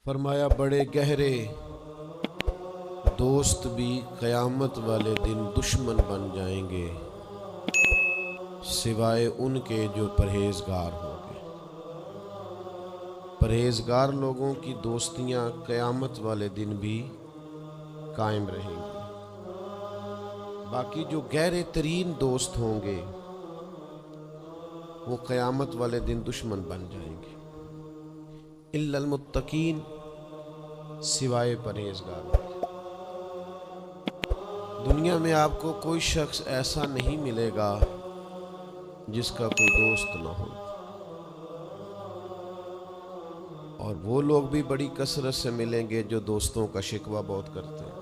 فرمایا بڑے گہرے دوست بھی قیامت والے دن دشمن بن جائیں گے سوائے ان کے جو پرہیزگار ہوں گے۔ پرہیزگار لوگوں کی دوستیاں قیامت والے دن بھی قائم رہیں گی، باقی جو گہرے ترین دوست ہوں گے وہ قیامت والے دن دشمن بن جائیں گے۔ الا المتقین، سوائے پرہیزگاروں کے۔ دنیا میں آپ کو کوئی شخص ایسا نہیں ملے گا جس کا کوئی دوست نہ ہو، اور وہ لوگ بھی بڑی کثرت سے ملیں گے جو دوستوں کا شکوہ بہت کرتے ہیں۔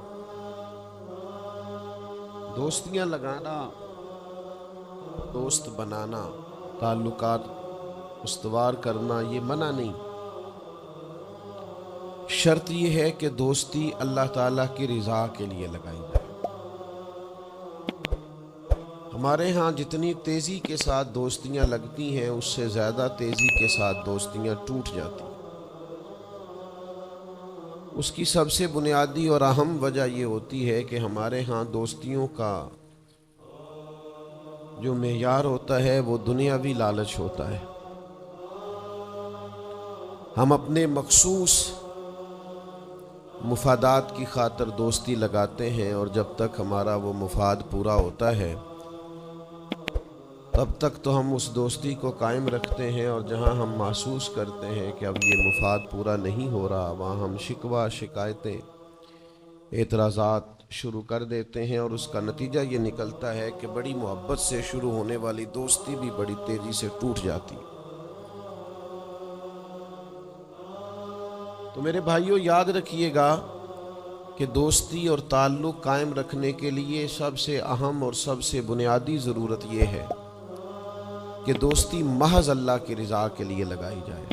دوستیاں لگانا، دوست بنانا، تعلقات استوار کرنا یہ منع نہیں، شرط یہ ہے کہ دوستی اللہ تعالیٰ کی رضا کے لیے لگائی جائے۔ ہمارے ہاں جتنی تیزی کے ساتھ دوستیاں لگتی ہیں اس سے زیادہ تیزی کے ساتھ دوستیاں ٹوٹ جاتی ہیں۔ اس کی سب سے بنیادی اور اہم وجہ یہ ہوتی ہے کہ ہمارے ہاں دوستیوں کا جو معیار ہوتا ہے وہ دنیاوی لالچ ہوتا ہے۔ ہم اپنے مخصوص مفادات کی خاطر دوستی لگاتے ہیں، اور جب تک ہمارا وہ مفاد پورا ہوتا ہے تب تک تو ہم اس دوستی کو قائم رکھتے ہیں، اور جہاں ہم محسوس کرتے ہیں کہ اب یہ مفاد پورا نہیں ہو رہا وہاں ہم شکوہ، شکایتیں، اعتراضات شروع کر دیتے ہیں، اور اس کا نتیجہ یہ نکلتا ہے کہ بڑی محبت سے شروع ہونے والی دوستی بھی بڑی تیزی سے ٹوٹ جاتی۔ تو میرے بھائیوں یاد رکھیے گا کہ دوستی اور تعلق قائم رکھنے کے لیے سب سے اہم اور سب سے بنیادی ضرورت یہ ہے کہ دوستی محض اللہ کی رضا کے لیے لگائی جائے۔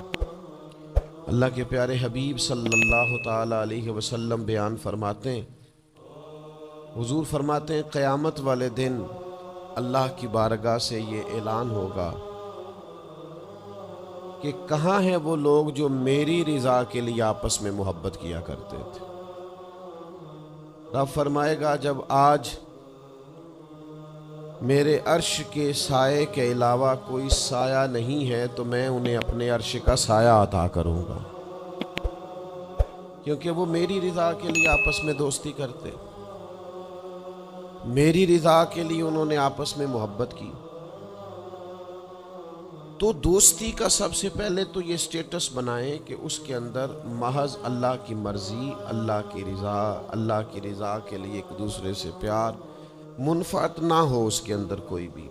اللہ کے پیارے حبیب صلی اللہ تعالی علیہ وسلم بیان فرماتے ہیں، حضور فرماتے ہیں قیامت والے دن اللہ کی بارگاہ سے یہ اعلان ہوگا کہ کہاں ہیں وہ لوگ جو میری رضا کے لیے آپس میں محبت کیا کرتے تھے۔ رب فرمائے گا جب آج میرے عرش کے سائے کے علاوہ کوئی سایہ نہیں ہے تو میں انہیں اپنے عرش کا سایہ عطا کروں گا، کیونکہ وہ میری رضا کے لیے آپس میں دوستی کرتے، میری رضا کے لیے انہوں نے آپس میں محبت کی۔ تو دوستی کا سب سے پہلے تو یہ سٹیٹس بنائیں کہ اس کے اندر محض اللہ کی مرضی، اللہ کی رضا کے لیے ایک دوسرے سے پیار، منفعت نہ ہو اس کے اندر کوئی بھی،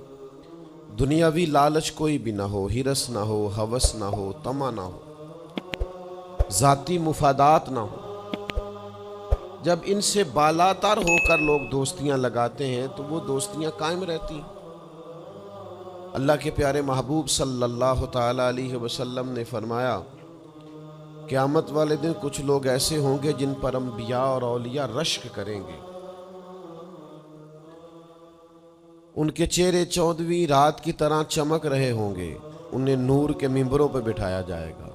دنیاوی لالچ کوئی بھی نہ ہو، ہرس نہ ہو، ہوس نہ ہو، طمع نہ ہو، ذاتی مفادات نہ ہو۔ جب ان سے بالاتر ہو کر لوگ دوستیاں لگاتے ہیں تو وہ دوستیاں قائم رہتی ہیں۔ اللہ کے پیارے محبوب صلی اللہ تعالی علیہ وسلم نے فرمایا قیامت والے دن کچھ لوگ ایسے ہوں گے جن پر انبیاء اور اولیاء رشک کریں گے، ان کے چہرے 14ویں رات کی طرح چمک رہے ہوں گے، انہیں نور کے ممبروں پہ بٹھایا جائے گا۔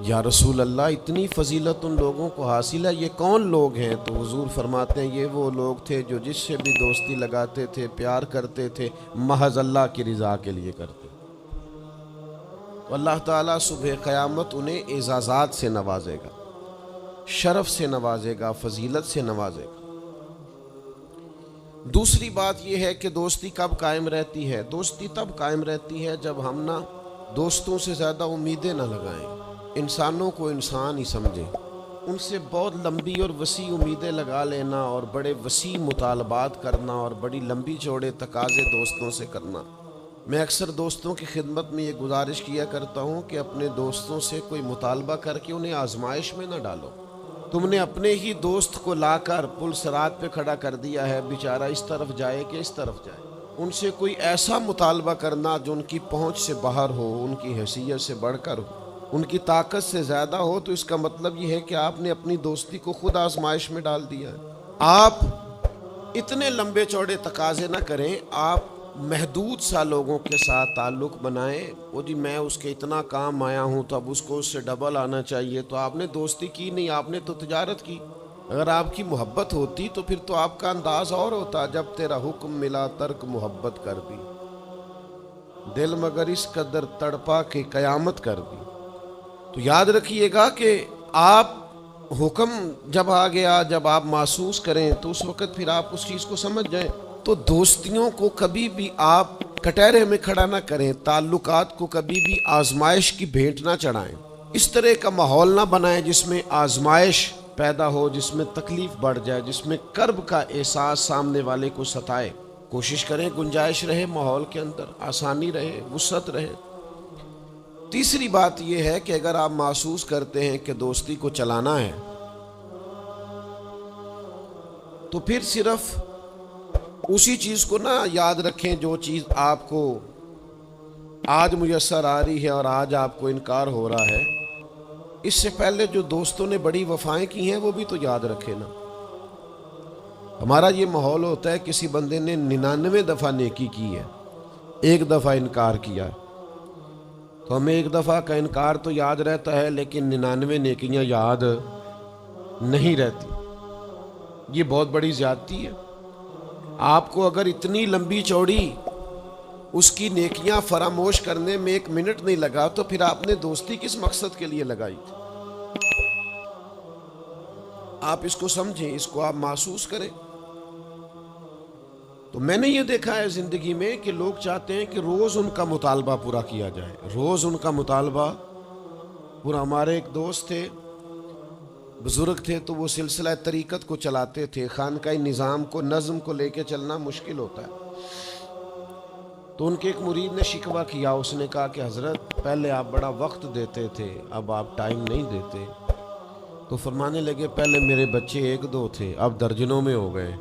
یا رسول اللہ اتنی فضیلت ان لوگوں کو حاصل ہے، یہ کون لوگ ہیں؟ تو حضور فرماتے ہیں یہ وہ لوگ تھے جو جس سے بھی دوستی لگاتے تھے، پیار کرتے تھے، محض اللہ کی رضا کے لیے کرتے۔ تو اللہ تعالیٰ صبح قیامت انہیں اعزازات سے نوازے گا، شرف سے نوازے گا، فضیلت سے نوازے گا۔ دوسری بات یہ ہے کہ دوستی کب قائم رہتی ہے؟ دوستی تب قائم رہتی ہے جب ہم دوستوں سے زیادہ امیدیں نہ لگائیں، انسانوں کو انسان ہی سمجھیں، ان سے بہت لمبی اور وسیع امیدیں لگا لینا اور بڑے وسیع مطالبات کرنا اور بڑی لمبی چوڑے تقاضے دوستوں سے کرنا۔ میں اکثر دوستوں کی خدمت میں یہ گزارش کیا کرتا ہوں کہ اپنے دوستوں سے کوئی مطالبہ کر کے انہیں آزمائش میں نہ ڈالو۔ تم نے اپنے ہی دوست کو لا کر پل صراط پہ کھڑا کر دیا ہے، بیچارہ اس طرف جائے کہ اس طرف جائے۔ ان سے کوئی ایسا مطالبہ کرنا جو ان کی پہنچ سے باہر ہو، ان کی حیثیت سے بڑھ کر ہو، ان کی طاقت سے زیادہ ہو، تو اس کا مطلب یہ ہے کہ آپ نے اپنی دوستی کو خود آزمائش میں ڈال دیا ہے۔ آپ اتنے لمبے چوڑے تقاضے نہ کریں، آپ محدود سا لوگوں کے ساتھ تعلق بنائیں. وہ جی میں اس کے اتنا کام آیا ہوں تو اب اس کو اس سے ڈبل آنا چاہیے. تو آپ نے دوستی کی نہیں, آپ نے تو تجارت کی. اگر آپ کی محبت ہوتی تو پھر تو آپ کا انداز اور ہوتا. جب تیرا حکم ملا ترک محبت کر دی, دل مگر اس قدر تڑپا کہ قیامت کر دی. تو یاد رکھیے گا کہ آپ حکم جب آ گیا, جب آپ محسوس کریں تو اس وقت پھر آپ اس چیز کو سمجھ جائیں. تو دوستیوں کو کبھی بھی آپ کٹہرے میں کھڑا نہ کریں, تعلقات کو کبھی بھی آزمائش کی بھیٹ نہ چڑھائیں. اس طرح کا ماحول نہ بنائیں جس میں آزمائش پیدا ہو, جس میں تکلیف بڑھ جائے, جس میں کرب کا احساس سامنے والے کو ستائے. کوشش کریں گنجائش رہے ماحول کے اندر, آسانی رہے, وسعت رہے. تیسری بات یہ ہے کہ اگر آپ محسوس کرتے ہیں کہ دوستی کو چلانا ہے تو پھر صرف اسی چیز کو نہ یاد رکھیں جو چیز آپ کو آج میسر آ رہی ہے اور آج آپ کو انکار ہو رہا ہے. اس سے پہلے جو دوستوں نے بڑی وفائیں کی ہیں وہ بھی تو یاد رکھے نا. ہمارا یہ ماحول ہوتا ہے کسی بندے نے 99 دفعہ نیکی کی ہے, ایک دفعہ انکار کیا, تو ہمیں ایک دفعہ کا انکار تو یاد رہتا ہے لیکن 99 نیکیاں یاد نہیں رہتی. یہ بہت بڑی زیادتی ہے. آپ کو اگر اتنی لمبی چوڑی اس کی نیکیاں فراموش کرنے میں 1 منٹ نہیں لگا تو پھر آپ نے دوستی کس مقصد کے لیے لگائی تھی؟ آپ اس کو سمجھیں, اس کو آپ محسوس کریں. تو میں نے یہ دیکھا ہے زندگی میں کہ لوگ چاہتے ہیں کہ روز ان کا مطالبہ پورا کیا جائے, روز ان کا مطالبہ پورا. ہمارے ایک دوست تھے, بزرگ تھے, تو وہ سلسلہ طریقت کو چلاتے تھے. خانقاہ نظام کو, نظم کو لے کے چلنا مشکل ہوتا ہے. تو ان کے ایک مرید نے شکوہ کیا. اس نے کہا کہ حضرت پہلے آپ بڑا وقت دیتے تھے, اب آپ ٹائم نہیں دیتے. تو فرمانے لگے پہلے میرے بچے 1-2 تھے, اب درجنوں میں ہو گئے.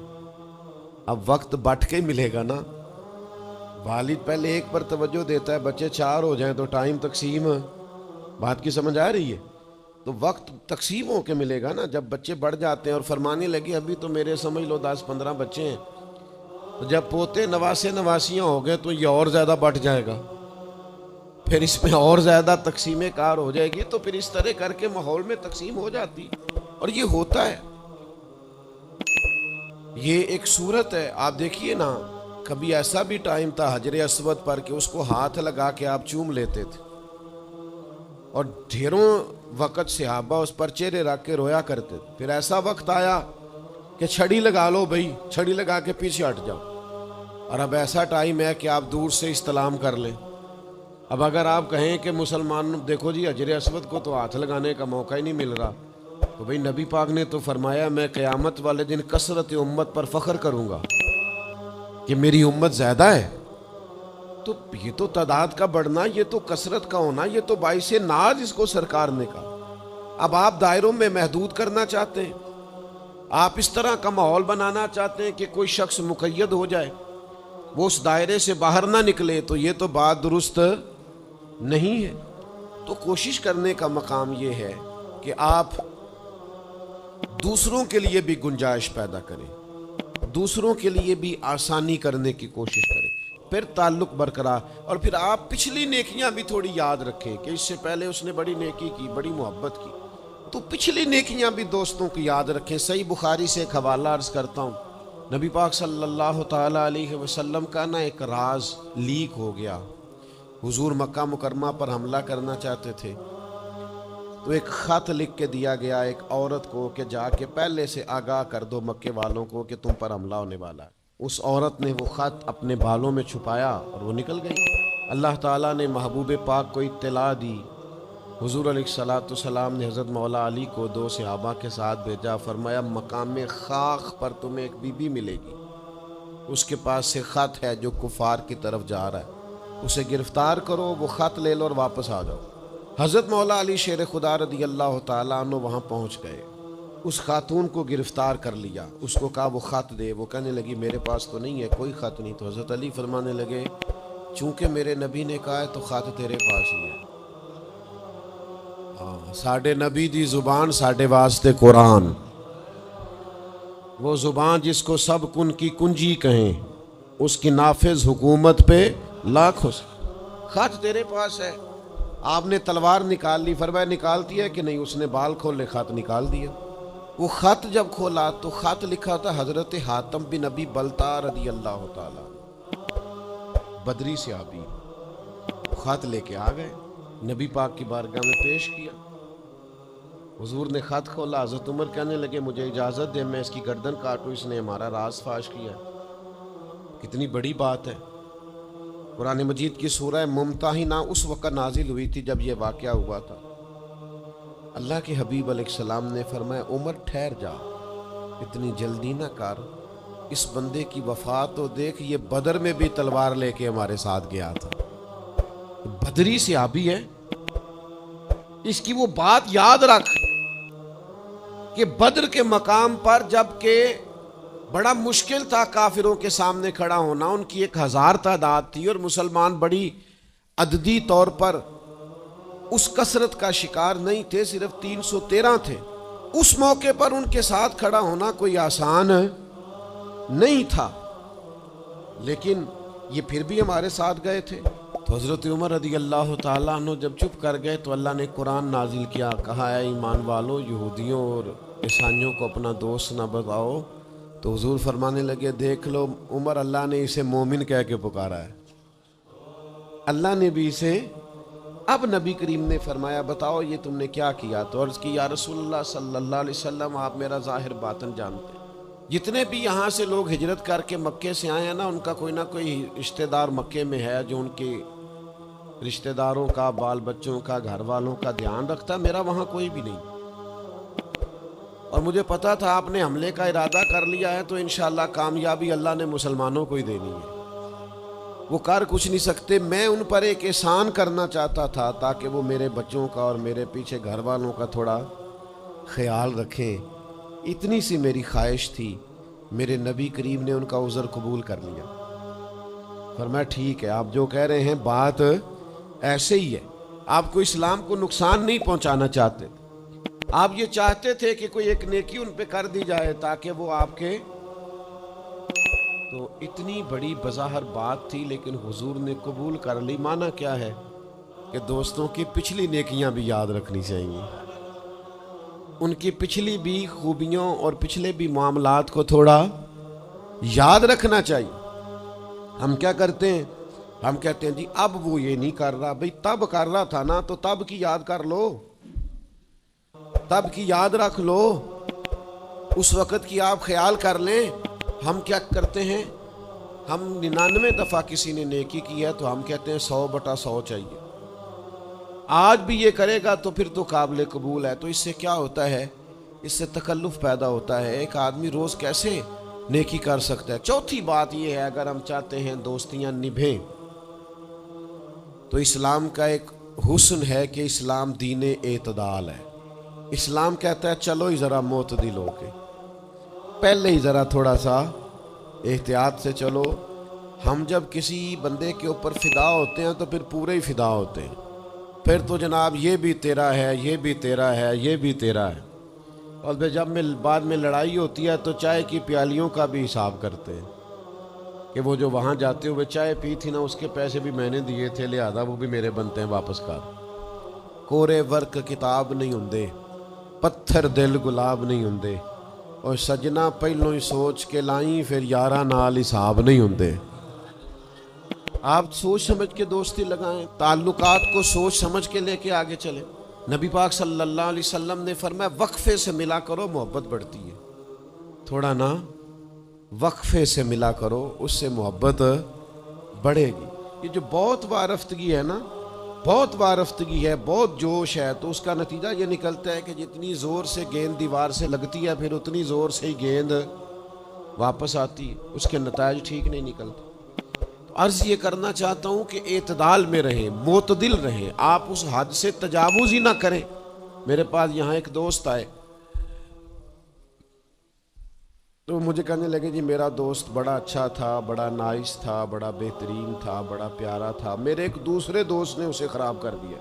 اب وقت بٹ کے ملے گا نا. والد پہلے ایک پر توجہ دیتا ہے, بچے 4 ہو جائیں تو ٹائم تقسیم. بات کی سمجھ آ رہی ہے؟ تو وقت تقسیم ہو کے ملے گا نا جب بچے بڑھ جاتے ہیں. اور فرمانے لگے ابھی تو میرے سمجھ لو 10-15 بچے ہیں, تو جب پوتے نواسے نواسیاں ہو گئے تو یہ اور زیادہ بٹ جائے گا, پھر اس میں اور زیادہ تقسیم کار ہو جائے گی. تو پھر اس طرح کر کے ماحول میں تقسیم ہو جاتی, اور یہ ہوتا ہے. یہ ایک صورت ہے. آپ دیکھیے نا, کبھی ایسا بھی ٹائم تھا حجر اسود پر کہ اس کو ہاتھ لگا کے آپ چوم لیتے تھے, اور ڈھیروں وقت صحابہ اس پر چہرے رکھ کے رویا کرتے تھے. پھر ایسا وقت آیا کہ چھڑی لگا لو بھائی, چھڑی لگا کے پیچھے ہٹ جاؤ. اور اب ایسا ٹائم ہے کہ آپ دور سے استلام کر لیں. اب اگر آپ کہیں کہ مسلمان دیکھو جی حجر اسود کو تو ہاتھ لگانے کا موقع ہی نہیں مل رہا, تو بھئی نبی پاک نے تو فرمایا میں قیامت والے دن کثرت امت پر فخر کروں گا کہ میری امت زیادہ ہے. تو یہ تو تعداد کا بڑھنا, یہ تو کثرت کا ہونا, یہ تو باعث ناز اس کو سرکار نے کہا. اب آپ دائروں میں محدود کرنا چاہتے ہیں, آپ اس طرح کا ماحول بنانا چاہتے ہیں کہ کوئی شخص مقید ہو جائے, وہ اس دائرے سے باہر نہ نکلے, تو یہ تو بات درست نہیں ہے. تو کوشش کرنے کا مقام یہ ہے کہ آپ دوسروں کے لیے بھی گنجائش پیدا کریں, دوسروں کے لیے بھی آسانی کرنے کی کوشش کریں, پھر تعلق برقرار. اور پھر آپ پچھلی نیکیاں بھی تھوڑی یاد رکھیں کہ اس سے پہلے اس نے بڑی نیکی کی, بڑی محبت کی, تو پچھلی نیکیاں بھی دوستوں کی یاد رکھیں. صحیح بخاری سے ایک حوالہ عرض کرتا ہوں. نبی پاک صلی اللہ تعالیٰ علیہ وسلم کا نا ایک راز لیک ہو گیا. حضور مکہ مکرمہ پر حملہ کرنا چاہتے تھے, تو ایک خط لکھ کے دیا گیا ایک عورت کو کہ جا کے پہلے سے آگاہ کر دو مکے والوں کو کہ تم پر حملہ ہونے والا ہے. اس عورت نے وہ خط اپنے بالوں میں چھپایا اور وہ نکل گئی. اللہ تعالیٰ نے محبوب پاک کو اطلاع دی. حضور علیہ الصلوۃ والسلام نے حضرت مولا علی کو 2 صحابہ کے ساتھ بھیجا. فرمایا مقام خاک پر تمہیں ایک بی بی ملے گی, اس کے پاس سے خط ہے جو کفار کی طرف جا رہا ہے, اسے گرفتار کرو, وہ خط لے لو اور واپس آ جاؤ. حضرت مولا علی شیر خدا رضی اللہ تعالیٰ عنہ وہاں پہنچ گئے, اس خاتون کو گرفتار کر لیا, اس کو کہا وہ خط دے. وہ کہنے لگی میرے پاس تو نہیں ہے, کوئی خط نہیں. تو حضرت علی فرمانے لگے چونکہ میرے نبی نے کہا ہے تو خط تیرے پاس ہی ہے. ساڈے نبی دی زبان ساڈے واسطے قرآن, وہ زبان جس کو سب کن کی کنجی کہیں, اس کی نافذ حکومت پہ لاکھوں سے. خط تیرے پاس ہے, آپ نے تلوار نکال لی, فرمایا نکالتی ہے کہ نہیں؟ اس نے بال کھولے, خط نکال دیا. وہ خط جب کھولا تو خط لکھا تھا حضرت حاتم بن نبی بلتا رضی اللہ تعالی, بدری صحابی. خط لے کے آ گئے, نبی پاک کی بارگاہ میں پیش کیا. حضور نے خط کھولا, حضرت عمر کہنے لگے مجھے اجازت دے میں اس کی گردن کاٹوں, اس نے ہمارا راز فاش کیا. کتنی بڑی بات ہے. قرآن مجید کی سورہ ممتحنہ اس وقت نازل ہوئی تھی جب یہ واقعہ ہوا تھا. اللہ کے حبیب علیہ السلام نے فرمایا عمر ٹھہر جا, اتنی جلدی نہ کر, اس بندے کی وفات تو دیکھ, یہ بدر میں بھی تلوار لے کے ہمارے ساتھ گیا تھا. بدری صحابی ہے, اس کی وہ بات یاد رکھ کہ بدر کے مقام پر جب کہ بڑا مشکل تھا کافروں کے سامنے کھڑا ہونا, ان کی 1000 تعداد تھی اور مسلمان بڑی عددی طور پر اس کثرت کا شکار نہیں تھے, صرف 313 تھے. اس موقع پر ان کے ساتھ کھڑا ہونا کوئی آسان نہیں تھا, لیکن یہ پھر بھی ہمارے ساتھ گئے تھے. تو حضرت عمر رضی اللہ تعالیٰ عنہ جب چپ کر گئے تو اللہ نے قرآن نازل کیا, کہا ہے ایمان والو یہودیوں اور عیسائیوں کو اپنا دوست نہ بتاؤ. تو حضور فرمانے لگے دیکھ لو عمر, اللہ نے اسے مومن کہہ کے پکارا ہے, اللہ نے بھی اسے. اب نبی کریم نے فرمایا بتاؤ یہ تم نے کیا کیا؟ تو عرض کی یا رسول اللہ صلی اللہ علیہ وسلم آپ میرا ظاہر باطن جانتے ہیں. جتنے بھی یہاں سے لوگ ہجرت کر کے مکے سے آئے ہیں نا, ان کا کوئی نہ کوئی رشتہ دار مکے میں ہے جو ان کے رشتہ داروں کا, بال بچوں کا, گھر والوں کا دھیان رکھتا. میرا وہاں کوئی بھی نہیں, اور مجھے پتا تھا آپ نے حملے کا ارادہ کر لیا ہے تو انشاءاللہ کامیابی اللہ نے مسلمانوں کو ہی دینی ہے. وہ کر کچھ نہیں سکتے. میں ان پر ایک احسان کرنا چاہتا تھا تاکہ وہ میرے بچوں کا اور میرے پیچھے گھر والوں کا تھوڑا خیال رکھیں. اتنی سی میری خواہش تھی. میرے نبی کریم نے ان کا عذر قبول کر لیا. فرمایا ٹھیک ہے, آپ جو کہہ رہے ہیں بات ایسے ہی ہے, آپ کو اسلام کو نقصان نہیں پہنچانا چاہتے. آپ یہ چاہتے تھے کہ کوئی ایک نیکی ان پہ کر دی جائے تاکہ وہ آپ کے. تو اتنی بڑی بظاہر بات تھی لیکن حضور نے قبول کر لی. معنی کیا ہے کہ دوستوں کی پچھلی نیکیاں بھی یاد رکھنی چاہیے, ان کی پچھلی بھی خوبیوں اور پچھلے بھی معاملات کو تھوڑا یاد رکھنا چاہیے. ہم کیا کرتے ہیں, ہم کہتے ہیں جی اب وہ یہ نہیں کر رہا, بھئی تب کر رہا تھا نا تو تب کی یاد کر لو, تب کی یاد رکھ لو, اس وقت کی آپ خیال کر لیں. ہم کیا کرتے ہیں, ہم 99 دفعہ کسی نے نیکی کی ہے تو ہم کہتے ہیں 100/100 چاہیے. آج بھی یہ کرے گا تو پھر تو قابل قبول ہے. تو اس سے کیا ہوتا ہے, اس سے تکلف پیدا ہوتا ہے. ایک آدمی روز کیسے نیکی کر سکتا ہے؟ چوتھی بات یہ ہے, اگر ہم چاہتے ہیں دوستیاں نبھیں تو اسلام کا ایک حسن ہے کہ اسلام دین اعتدال ہے. اسلام کہتا ہے چلو ہی ذرا معتدل ہو کے, پہلے ہی ذرا تھوڑا سا احتیاط سے چلو. ہم جب کسی بندے کے اوپر فدا ہوتے ہیں تو پھر پورے ہی فدا ہوتے ہیں. پھر تو جناب یہ بھی تیرا ہے, یہ بھی تیرا ہے, یہ بھی تیرا ہے. اور پھر جب بعد میں لڑائی ہوتی ہے تو چائے کی پیالیوں کا بھی حساب کرتے ہیں کہ وہ جو وہاں جاتے ہوئے چائے پی تھی نا, اس کے پیسے بھی میں نے دیے تھے, لہذا وہ بھی میرے بنتے ہیں, واپس کر. کورے ورک کتاب نہیں ہوندے, پتھر دل گلاب نہیں ہوندے, اور سجنا پہلوں ہی سوچ کے لائیں پھر یاراں نال حساب نہیں ہوندے. آپ سوچ سمجھ کے دوستی لگائیں, تعلقات کو سوچ سمجھ کے لے کے آگے چلیں. نبی پاک صلی اللہ علیہ وسلم نے فرمایا وقفے سے ملا کرو محبت بڑھتی ہے. تھوڑا نا وقفے سے ملا کرو, اس سے محبت بڑھے گی. یہ جو بہت وارفتگی ہے نا, بہت وارفتگی ہے, بہت جوش ہے, تو اس کا نتیجہ یہ نکلتا ہے کہ جتنی زور سے گیند دیوار سے لگتی ہے پھر اتنی زور سے ہی گیند واپس آتی ہے, اس کے نتائج ٹھیک نہیں نکلتے. عرض یہ کرنا چاہتا ہوں کہ اعتدال میں رہیں, معتدل رہیں, آپ اس حد سے تجاوز ہی نہ کریں. میرے پاس یہاں ایک دوست آئے تو مجھے کہنے لگے جی میرا دوست بڑا اچھا تھا, بڑا نائس تھا, بڑا بہترین تھا, بڑا پیارا تھا, میرے ایک دوسرے دوست نے اسے خراب کر دیا.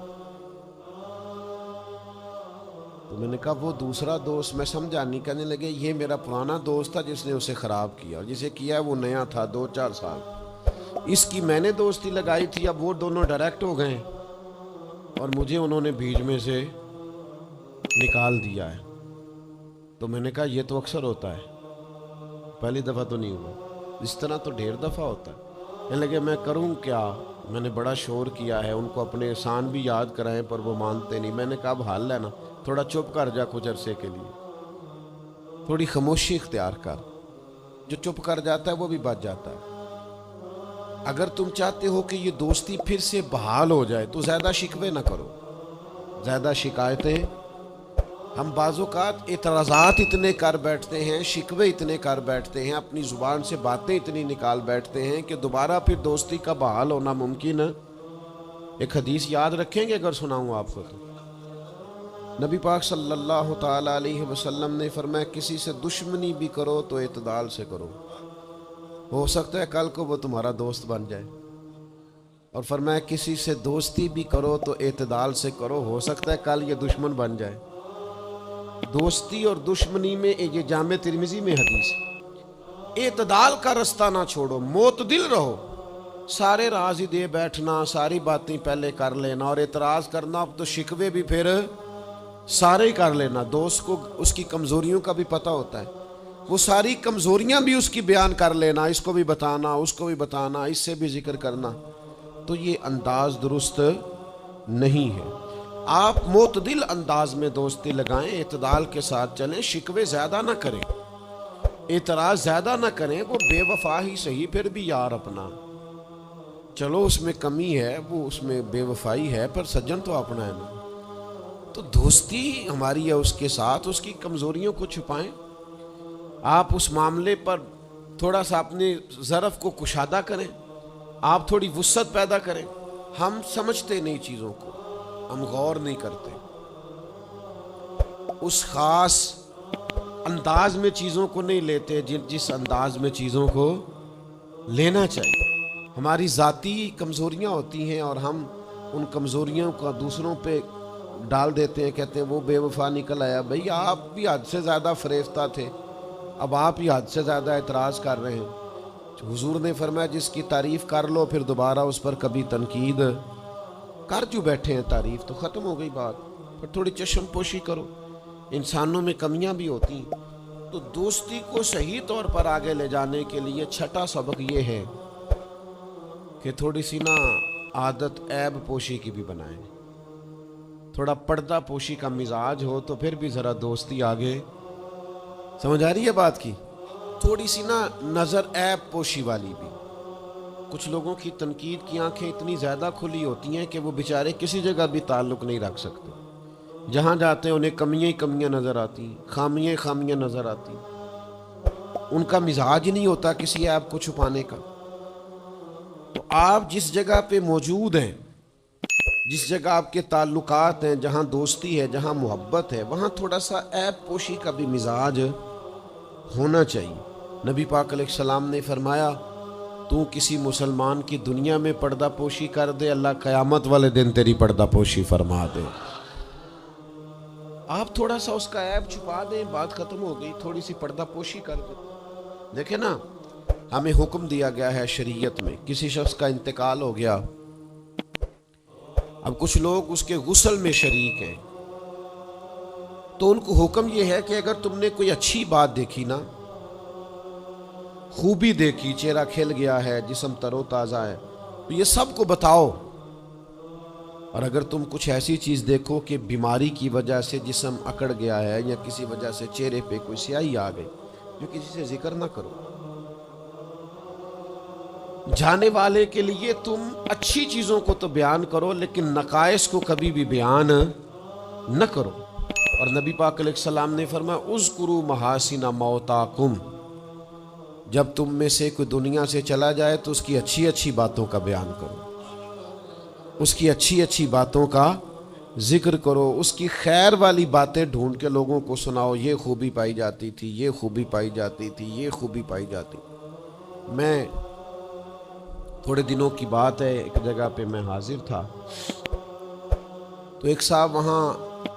تو میں نے کہا وہ دوسرا دوست میں سمجھا نہیں. کہنے لگے یہ میرا پرانا دوست تھا جس نے اسے خراب کیا, اور جسے کیا وہ نیا تھا 2-4 سال. اس کی میں نے دوستی لگائی تھی, اب وہ دونوں ڈائریکٹ ہو گئے اور مجھے انہوں نے بیچ میں سے نکال دیا ہے. تو میں نے کہا یہ تو اکثر ہوتا ہے, پہلی دفعہ تو نہیں ہوا, اس طرح تو ڈھیر دفعہ ہوتا ہے. کہنے لگے میں کروں کیا, میں نے بڑا شور کیا ہے, ان کو اپنے احسان بھی یاد کرائیں پر وہ مانتے نہیں. میں نے کہا اب حل ہے نا, تھوڑا چپ کر جا کچھ عرصے کے لیے, تھوڑی خاموشی اختیار کر. جو چپ کر جاتا ہے وہ بھی بچ جاتا ہے. اگر تم چاہتے ہو کہ یہ دوستی پھر سے بحال ہو جائے تو زیادہ شکوے نہ کرو, زیادہ شکایتیں. ہم بعض اوقات اعتراضات اتنے کر بیٹھتے ہیں, شکوے اتنے کر بیٹھتے ہیں, اپنی زبان سے باتیں اتنی نکال بیٹھتے ہیں کہ دوبارہ پھر دوستی کا بحال ہونا ممکن ہے. ایک حدیث یاد رکھیں گے اگر سناؤں آپ کو تو. نبی پاک صلی اللہ تعالی علیہ وسلم نے فرمایا کسی سے دشمنی بھی کرو تو اعتدال سے کرو, ہو سکتا ہے کل کو وہ تمہارا دوست بن جائے. اور فرمایا کسی سے دوستی بھی کرو تو اعتدال سے کرو, ہو سکتا ہے کل یہ دشمن بن جائے. دوستی اور دشمنی میں یہ جامع ترمذی میں حدیث ہے. اعتدال کا رستہ نہ چھوڑو, معتدل رہو. سارے راز ہی دے بیٹھنا, ساری باتیں پہلے کر لینا اور اعتراض کرنا, تو شکوے بھی پھر سارے ہی کر لینا. دوست کو اس کی کمزوریوں کا بھی پتہ ہوتا ہے, وہ ساری کمزوریاں بھی اس کی بیان کر لینا, اس کو بھی بتانا, اس کو بھی بتانا, اس سے بھی ذکر کرنا. تو یہ انداز درست نہیں ہے. آپ معتدل انداز میں دوستی لگائیں, اعتدال کے ساتھ چلیں, شکوے زیادہ نہ کریں, اعتراض زیادہ نہ کریں. وہ بے وفا ہی صحیح, پھر بھی یار اپنا, چلو اس میں کمی ہے, وہ اس میں بے وفائی ہے, پر سجن تو اپنا ہے نا. تو دوستی ہماری ہے اس کے ساتھ, اس کی کمزوریوں کو چھپائیں. آپ اس معاملے پر تھوڑا سا اپنے ظرف کو کشادہ کریں, آپ تھوڑی وسعت پیدا کریں. ہم سمجھتے نہیں چیزوں کو, ہم غور نہیں کرتے, اس خاص انداز میں چیزوں کو نہیں لیتے جس انداز میں چیزوں کو لینا چاہیے. ہماری ذاتی کمزوریاں ہوتی ہیں اور ہم ان کمزوریوں کا دوسروں پہ ڈال دیتے ہیں, کہتے ہیں وہ بے وفا نکل آیا. بھئی آپ بھی حد سے زیادہ فریفتہ تھے, اب آپ ہی حد سے زیادہ اعتراض کر رہے ہیں. حضور نے فرمایا جس کی تعریف کر لو پھر دوبارہ اس پر کبھی تنقید کر جو بیٹھے ہیں, تعریف تو ختم ہو گئی بات. پھر تھوڑی چشم پوشی کرو, انسانوں میں کمیاں بھی ہوتی ہیں. تو دوستی کو صحیح طور پر آگے لے جانے کے لیے چھٹا سبق یہ ہے کہ تھوڑی سی نا عادت عیب پوشی کی بھی بنائیں. تھوڑا پردہ پوشی کا مزاج ہو تو پھر بھی ذرا دوستی آگے. سمجھ آ رہی ہے بات کی؟ تھوڑی سی نا نظر عیب پوشی والی بھی. کچھ لوگوں کی تنقید کی آنکھیں اتنی زیادہ کھلی ہوتی ہیں کہ وہ بیچارے کسی جگہ بھی تعلق نہیں رکھ سکتے. جہاں جاتے ہیں انہیں کمیاں ہی کمیاں نظر آتی, خامیاں ہی خامیاں نظر آتی. ان کا مزاج ہی نہیں ہوتا کسی عیب کو چھپانے کا. تو آپ جس جگہ پہ موجود ہیں, جس جگہ آپ کے تعلقات ہیں, جہاں دوستی ہے, جہاں محبت ہے, وہاں تھوڑا سا عیب پوشی کا بھی مزاج ہونا چاہیے. نبی پاک علیہ السلام نے فرمایا تو کسی مسلمان کی دنیا میں پردہ پوشی کر دے, اللہ قیامت والے دن تیری پردہ پوشی فرما دے. آپ تھوڑا سا اس کا عیب چھپا دیں, بات ختم ہو گئی. تھوڑی سی پردہ پوشی کر دیں. دیکھیں نا, ہمیں حکم دیا گیا ہے شریعت میں, کسی شخص کا انتقال ہو گیا, اب کچھ لوگ اس کے غسل میں شریک ہیں, تو ان کو حکم یہ ہے کہ اگر تم نے کوئی اچھی بات دیکھی نا, خوبی دیکھی, چہرہ کھل گیا ہے, جسم تر و تازہ ہے, تو یہ سب کو بتاؤ. اور اگر تم کچھ ایسی چیز دیکھو کہ بیماری کی وجہ سے جسم اکڑ گیا ہے یا کسی وجہ سے چہرے پہ کوئی سیاہی آ گئی, جو کسی سے ذکر نہ کرو. جانے والے کے لیے تم اچھی چیزوں کو تو بیان کرو, لیکن نقائص کو کبھی بھی بیان نہ کرو. اور نبی پاک علیہ السلام نے فرمایا اذکروا محاسن موتاکم, جب تم میں سے کوئی دنیا سے چلا جائے تو اس کی اچھی اچھی باتوں کا بیان کرو, اس کی اچھی اچھی باتوں کا ذکر کرو, اس کی خیر والی باتیں ڈھونڈ کے لوگوں کو سناؤ. یہ خوبی پائی جاتی تھی, یہ خوبی پائی جاتی تھی, یہ خوبی پائی جاتی. میں تھوڑے دنوں کی بات ہے, ایک جگہ پہ میں حاضر تھا, تو ایک صاحب وہاں